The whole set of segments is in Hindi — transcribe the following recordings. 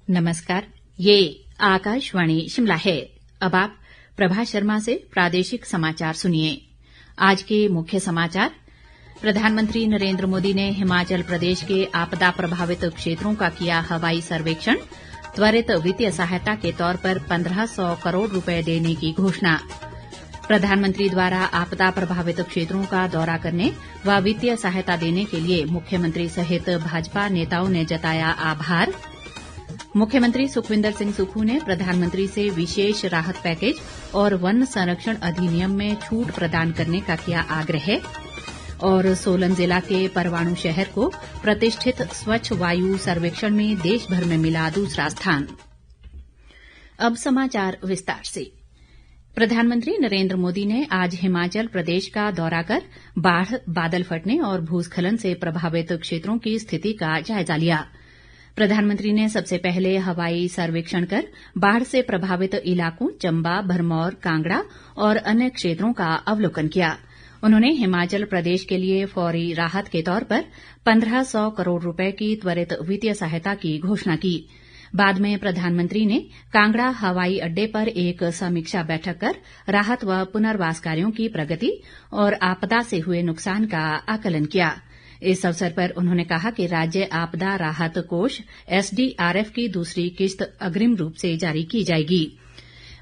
नमस्कार, ये आकाशवाणी शिमला है। अब आप प्रभा शर्मा से प्रादेशिक समाचार सुनिए। आज के मुख्य समाचार। प्रधानमंत्री नरेंद्र मोदी ने हिमाचल प्रदेश के आपदा प्रभावित क्षेत्रों का किया हवाई सर्वेक्षण। त्वरित वित्तीय सहायता के तौर पर 1500 करोड़ रुपए देने की घोषणा। प्रधानमंत्री द्वारा आपदा प्रभावित क्षेत्रों का दौरा करने व वित्तीय सहायता देने के लिए मुख्यमंत्री सहित भाजपा नेताओं ने जताया आभार। मुख्यमंत्री सुखविंदर सिंह सुक्खू ने प्रधानमंत्री से विशेष राहत पैकेज और वन संरक्षण अधिनियम में छूट प्रदान करने का किया आग्रह। और सोलन जिला के परवाणु शहर को प्रतिष्ठित स्वच्छ वायु सर्वेक्षण में देश भर में मिला दूसरा स्थान। अब समाचार विस्तार से। प्रधानमंत्री नरेंद्र मोदी ने आज हिमाचल प्रदेश का दौरा कर बाढ़, बादल फटने और भूस्खलन से प्रभावित क्षेत्रों की स्थिति का जायजा लिया। प्रधानमंत्री ने सबसे पहले हवाई सर्वेक्षण कर बाढ़ से प्रभावित इलाकों चंबा, भरमौर, कांगड़ा और अन्य क्षेत्रों का अवलोकन किया। उन्होंने हिमाचल प्रदेश के लिए फौरी राहत के तौर पर 1500 करोड़ रुपए की त्वरित वित्तीय सहायता की घोषणा की। बाद में प्रधानमंत्री ने कांगड़ा हवाई अड्डे पर एक समीक्षा बैठक कर राहत व पुनर्वास कार्यों की प्रगति और आपदा से हुए नुकसान का आकलन किया। इस अवसर पर उन्होंने कहा कि राज्य आपदा राहत कोष SDRF की दूसरी किस्त अग्रिम रूप से जारी की जाएगी।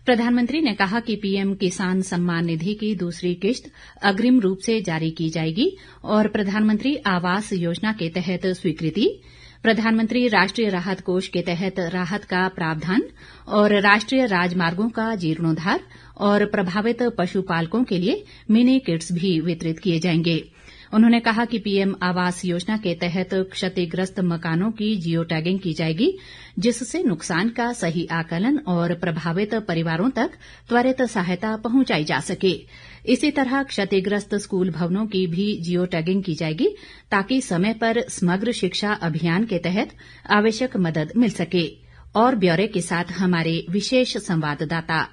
प्रधानमंत्री ने कहा कि पीएम किसान सम्मान निधि की दूसरी किस्त अग्रिम रूप से जारी की जाएगी और प्रधानमंत्री आवास योजना के तहत स्वीकृति, प्रधानमंत्री राष्ट्रीय राहत कोष के तहत राहत का प्रावधान और राष्ट्रीय राजमार्गों का जीर्णोद्धार और प्रभावित पशुपालकों के लिए मिनी किट्स भी वितरित किए जाएंगे। उन्होंने कहा कि पीएम आवास योजना के तहत क्षतिग्रस्त मकानों की जियो टैगिंग की जाएगी, जिससे नुकसान का सही आकलन और प्रभावित परिवारों तक त्वरित सहायता पहुंचाई जा सके। इसी तरह क्षतिग्रस्त स्कूल भवनों की भी जियो टैगिंग की जाएगी ताकि समय पर समग्र शिक्षा अभियान के तहत आवश्यक मदद मिल सके। और ब्यौरे के साथ हमारे विशेष संवाददाता।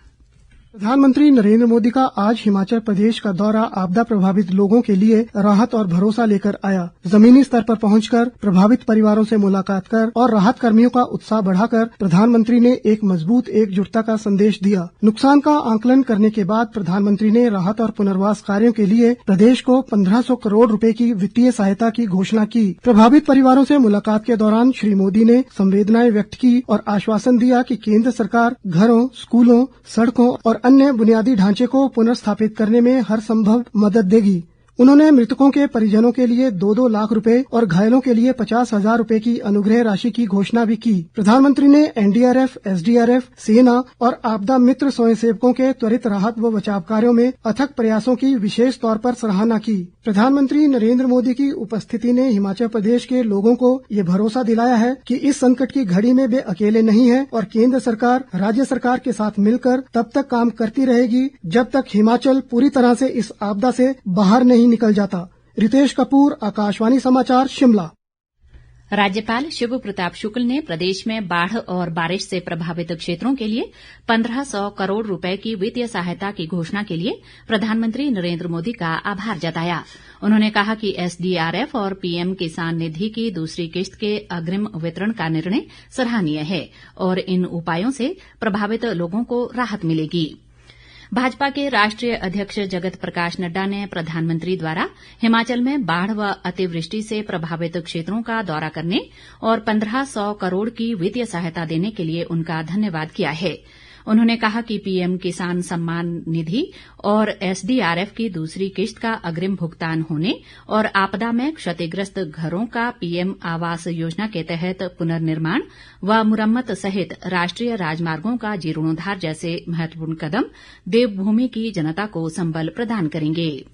प्रधानमंत्री नरेंद्र मोदी का आज हिमाचल प्रदेश का दौरा आपदा प्रभावित लोगों के लिए राहत और भरोसा लेकर आया। जमीनी स्तर पर पहुंचकर प्रभावित परिवारों से मुलाकात कर और राहत कर्मियों का उत्साह बढ़ाकर प्रधानमंत्री ने एक मजबूत एकजुटता का संदेश दिया। नुकसान का आंकलन करने के बाद प्रधानमंत्री ने राहत और पुनर्वास कार्यों के लिए प्रदेश को 1500 करोड़ रुपए की वित्तीय सहायता की घोषणा की। प्रभावित परिवारों से मुलाकात के दौरान श्री मोदी ने संवेदनाएं व्यक्त की और आश्वासन दिया कि केंद्र सरकार घरों, स्कूलों, सड़कों और अन्य बुनियादी ढांचे को पुनर्स्थापित करने में हर संभव मदद देगी। उन्होंने मृतकों के परिजनों के लिए 2-2 लाख रुपए और घायलों के लिए 50,000 रुपए की अनुग्रह राशि की घोषणा भी की। प्रधानमंत्री ने NDRF, SDRF, सेना और आपदा मित्र स्वयंसेवकों के त्वरित राहत व बचाव कार्यों में अथक प्रयासों की विशेष तौर पर सराहना की। प्रधानमंत्री नरेंद्र मोदी की उपस्थिति ने हिमाचल प्रदेश के लोगों को ये भरोसा दिलाया है कि इस संकट की घड़ी में वे अकेले नहीं हैं और केंद्र सरकार राज्य सरकार के साथ मिलकर तब तक काम करती रहेगी जब तक हिमाचल पूरी तरह से इस आपदा से बाहर नहीं निकल जाता। रितेश कपूर, आकाशवाणी समाचार, शिमला। राज्यपाल शिव प्रताप शुक्ल ने प्रदेश में बाढ़ और बारिश से प्रभावित क्षेत्रों के लिए 1500 करोड़ रुपए की वित्तीय सहायता की घोषणा के लिए प्रधानमंत्री नरेंद्र मोदी का आभार जताया। उन्होंने कहा कि SDRF और पीएम किसान निधि की दूसरी किस्त के अग्रिम वितरण का निर्णय सराहनीय है और इन उपायों से प्रभावित लोगों को राहत मिलेगी। भाजपा के राष्ट्रीय अध्यक्ष जगत प्रकाश नड्डा ने प्रधानमंत्री द्वारा हिमाचल में बाढ़ व अतिवृष्टि से प्रभावित क्षेत्रों का दौरा करने और 1500 करोड़ की वित्तीय सहायता देने के लिए उनका धन्यवाद किया है। उन्होंने कहा कि पीएम किसान सम्मान निधि और SDRF की दूसरी किस्त का अग्रिम भुगतान होने और आपदा में क्षतिग्रस्त घरों का पीएम आवास योजना के तहत पुनर्निर्माण व मुरम्मत सहित राष्ट्रीय राजमार्गों का जीर्णोद्धार जैसे महत्वपूर्ण कदम देवभूमि की जनता को संबल प्रदान करेंगे।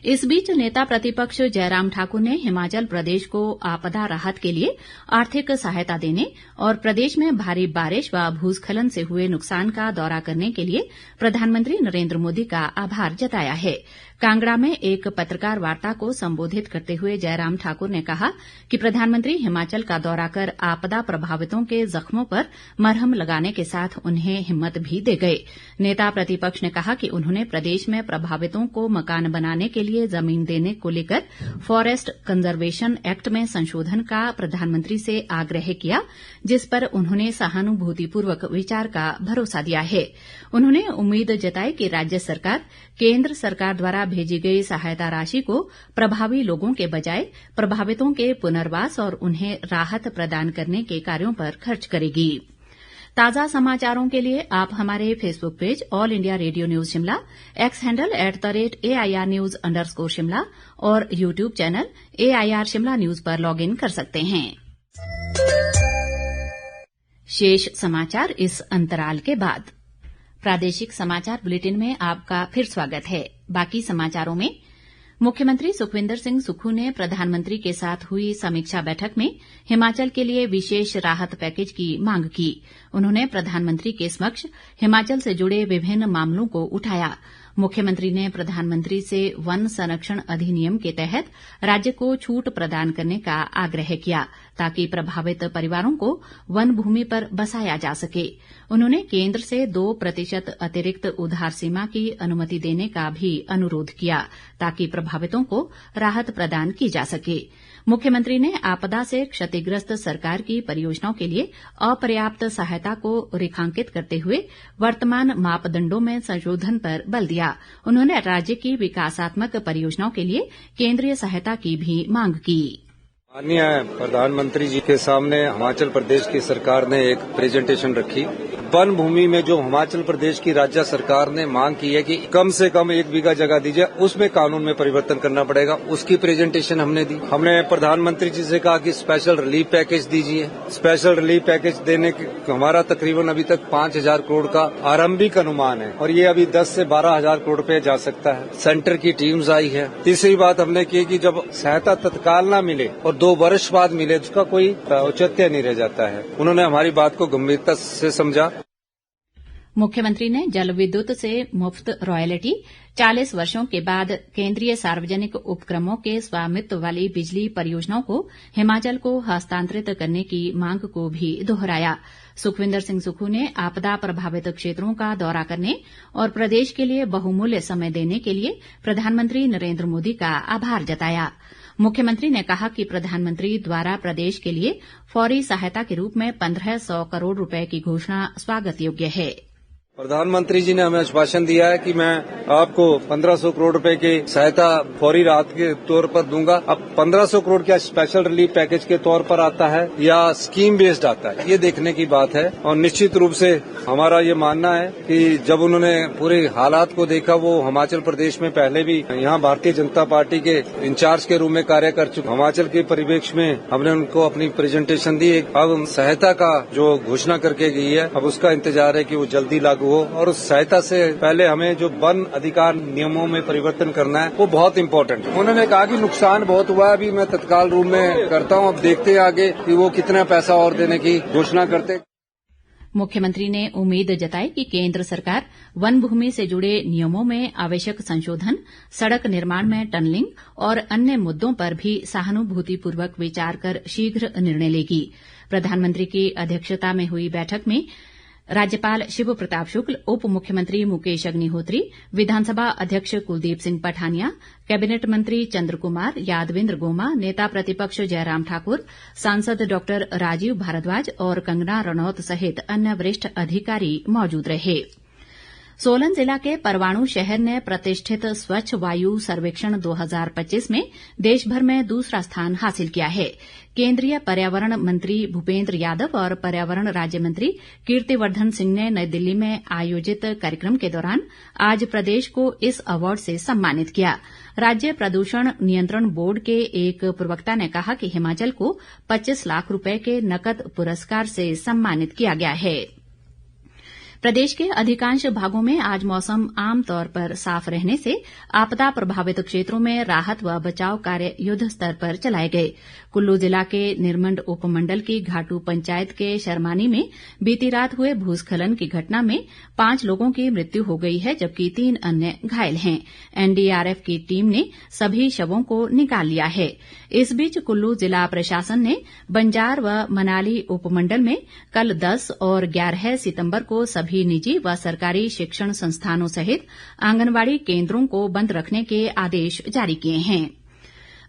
इस बीच नेता प्रतिपक्ष जयराम ठाकुर ने हिमाचल प्रदेश को आपदा राहत के लिए आर्थिक सहायता देने और प्रदेश में भारी बारिश व भूस्खलन से हुए नुकसान का दौरा करने के लिए प्रधानमंत्री नरेंद्र मोदी का आभार जताया है। कांगड़ा में एक पत्रकार वार्ता को संबोधित करते हुए जयराम ठाकुर ने कहा कि प्रधानमंत्री हिमाचल का दौरा कर आपदा प्रभावितों के जख्मों पर मरहम लगाने के साथ उन्हें हिम्मत भी दे गए। नेता प्रतिपक्ष ने कहा कि उन्होंने प्रदेश में प्रभावितों को मकान बनाने के लिए जमीन देने को लेकर फॉरेस्ट कंजर्वेशन एक्ट में संशोधन का प्रधानमंत्री से आग्रह किया, जिस पर उन्होंने सहानुभूतिपूर्वक विचार का भरोसा दिया है। उन्होंने उम्मीद जताई कि राज्य सरकार केंद्र सरकार द्वारा भेजी गई सहायता राशि को प्रभावी लोगों के बजाय प्रभावितों के पुनर्वास और उन्हें राहत प्रदान करने के कार्यों पर खर्च करेगी। ताजा समाचारों के लिए आप हमारे Facebook page all India radio news Shimla, x handle @AIR News_शिमला और YouTube channel AIR Shimla news पर लॉग इन कर सकते हैं। शेष समाचार इस अंतराल के बाद। प्रादेशिक समाचार बुलेटिन में आपका फिर स्वागत है। बाकी समाचारों में मुख्यमंत्री सुखविंदर सिंह सुक्खू ने प्रधानमंत्री के साथ हुई समीक्षा बैठक में हिमाचल के लिए विशेष राहत पैकेज की मांग की। उन्होंने प्रधानमंत्री के समक्ष हिमाचल से जुड़े विभिन्न मामलों को उठाया। मुख्यमंत्री ने प्रधानमंत्री से वन संरक्षण अधिनियम के तहत राज्य को छूट प्रदान करने का आग्रह किया, ताकि प्रभावित परिवारों को वन भूमि पर बसाया जा सके। उन्होंने केंद्र से 2% अतिरिक्त उधार सीमा की अनुमति देने का भी अनुरोध किया, ताकि प्रभावितों को राहत प्रदान की जा सके। मुख्यमंत्री ने आपदा से क्षतिग्रस्त सरकार की परियोजनाओं के लिए अपर्याप्त सहायता को रेखांकित करते हुए वर्तमान मापदंडों में संशोधन पर बल दिया। उन्होंने राज्य की विकासात्मक परियोजनाओं के लिए केंद्रीय सहायता की भी मांग की। माननीय प्रधानमंत्री जी के सामने हिमाचल प्रदेश की सरकार ने एक प्रेजेंटेशन रखी। वन भूमि में जो हिमाचल प्रदेश की राज्य सरकार ने मांग की है कि कम से कम 1 बीघा जगह दीजिए, उसमें कानून में परिवर्तन करना पड़ेगा, उसकी प्रेजेंटेशन हमने दी। हमने प्रधानमंत्री जी से कहा कि स्पेशल रिलीफ पैकेज दीजिए। स्पेशल रिलीफ पैकेज देने के हमारा तकरीबन अभी तक 5,000 करोड़ का आरंभिक अनुमान है और ये अभी 10 से 12,000 करोड़ रुपए जा सकता है। सेंटर की टीम्स आई है। तीसरी बात हमने की कि जब सहायता तत्काल न मिले और 2 वर्ष बाद मिले, उसका कोई औचित्य नहीं रह जाता है। उन्होंने हमारी बात को गंभीरता से समझा। मुख्यमंत्री ने जल विद्युत से मुफ्त रॉयल्टी, 40 वर्षों के बाद केंद्रीय सार्वजनिक उपक्रमों के स्वामित्व वाली बिजली परियोजनाओं को हिमाचल को हस्तांतरित करने की मांग को भी दोहराया। सुखविंदर सिंह सुक्खू ने आपदा प्रभावित क्षेत्रों का दौरा करने और प्रदेश के लिए बहुमूल्य समय देने के लिए प्रधानमंत्री नरेंद्र मोदी का आभार जताया। मुख्यमंत्री ने कहा कि प्रधानमंत्री द्वारा प्रदेश के लिए फौरी सहायता के रूप में 1,500 करोड़ रुपए की घोषणा स्वागत योग्य है। प्रधानमंत्री जी ने हमें आश्वासन दिया है कि मैं आपको 1,500 करोड़ रुपए की सहायता फौरी राहत के तौर पर दूंगा। अब 1,500 करोड़ क्या स्पेशल रिलीफ पैकेज के तौर पर आता है या स्कीम बेस्ड आता है, ये देखने की बात है। और निश्चित रूप से हमारा ये मानना है कि जब उन्होंने पूरे हालात को देखा, वो हिमाचल प्रदेश में पहले भी यहाँ भारतीय जनता पार्टी के इंचार्ज के रूप में कार्य कर चुके। हिमाचल के परिवेश में हमने उनको अपनी प्रेजेंटेशन दी। अब सहायता का जो घोषणा करके गई है, अब उसका इंतजार है कि वो जल्दी लागू हो। और उस सहायता से पहले हमें जो वन अधिकार नियमों में परिवर्तन करना है, वो बहुत इम्पोर्टेंट है। उन्होंने कहा कि नुकसान बहुत हुआ है, अभी मैं तत्काल रूप में करता हूँ, अब देखते हैं आगे कि वो कितना पैसा और देने की घोषणा करते। मुख्यमंत्री ने उम्मीद जताई कि केंद्र सरकार वन भूमि से जुड़े नियमों में आवश्यक संशोधन, सड़क निर्माण में टनलिंग और अन्य मुद्दों पर भी सहानुभूतिपूर्वक विचार कर शीघ्र निर्णय लेगी। प्रधानमंत्री की अध्यक्षता में हुई बैठक में राज्यपाल शिव प्रताप शुक्ल, उप मुख्यमंत्री मुकेश अग्निहोत्री, विधानसभा अध्यक्ष कुलदीप सिंह पठानिया, कैबिनेट मंत्री चंद्र कुमार, यादविंद्र गोमा, नेता प्रतिपक्ष जयराम ठाकुर, सांसद डॉ राजीव भारद्वाज और कंगना रनौत सहित अन्य वरिष्ठ अधिकारी मौजूद रहे। सोलन जिला के परवाणु शहर ने प्रतिष्ठित स्वच्छ वायु सर्वेक्षण 2025 में देश भर में दूसरा स्थान हासिल किया है। केंद्रीय पर्यावरण मंत्री भूपेंद्र यादव और पर्यावरण राज्य मंत्री कीर्तिवर्धन सिंह ने नई दिल्ली में आयोजित कार्यक्रम के दौरान आज प्रदेश को इस अवार्ड से सम्मानित किया। राज्य प्रदूषण नियंत्रण बोर्ड के एक प्रवक्ता ने कहा कि हिमाचल को 25 लाख रुपए के नकद पुरस्कार से सम्मानित किया गया है। प्रदेश के अधिकांश भागों में आज मौसम आमतौर पर साफ रहने से आपदा प्रभावित क्षेत्रों में राहत व बचाव कार्य युद्ध स्तर पर चलाए गए। कुल्लू जिला के निरमंड उपमंडल की घाटू पंचायत के शर्मानी में बीती रात हुए भूस्खलन की घटना में 5 लोगों की मृत्यु हो गई है, जबकि 3 अन्य घायल हैं। एनडीआरएफ की टीम ने सभी शवों को निकाल लिया है। इस बीच कुल्लू जिला प्रशासन ने बंजार व मनाली उपमंडल में कल 10 और 11 सितंबर को सभी सभी निजी व सरकारी शिक्षण संस्थानों सहित आंगनबाड़ी केंद्रों को बंद रखने के आदेश जारी किए हैं।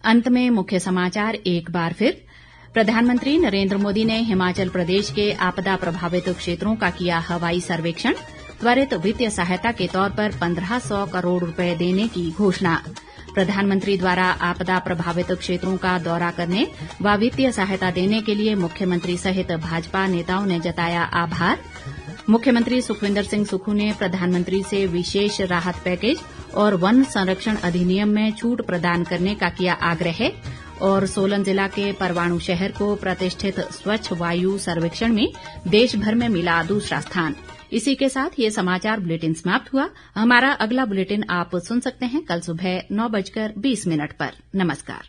अंत में मुख्य समाचार एक बार फिर। प्रधानमंत्री नरेंद्र मोदी ने हिमाचल प्रदेश के आपदा प्रभावित क्षेत्रों का किया हवाई सर्वेक्षण। त्वरित वित्तीय सहायता के तौर पर 1500 करोड़ रुपए देने की घोषणा। प्रधानमंत्री द्वारा आपदा प्रभावित क्षेत्रों का दौरा करने व वित्तीय सहायता देने के लिए मुख्यमंत्री सहित भाजपा नेताओं ने जताया आभार। मुख्यमंत्री सुखविंदर सिंह सुक्खू ने प्रधानमंत्री से विशेष राहत पैकेज और वन संरक्षण अधिनियम में छूट प्रदान करने का किया आग्रह। और सोलन जिला के परवाणु शहर को प्रतिष्ठित स्वच्छ वायु सर्वेक्षण में देश भर में मिला दूसरा स्थान। इसी के साथ ये समाचार बुलेटिन समाप्त हुआ। हमारा अगला बुलेटिन आप सुन सकते हैं कल सुबह 9:20 पर। नमस्कार।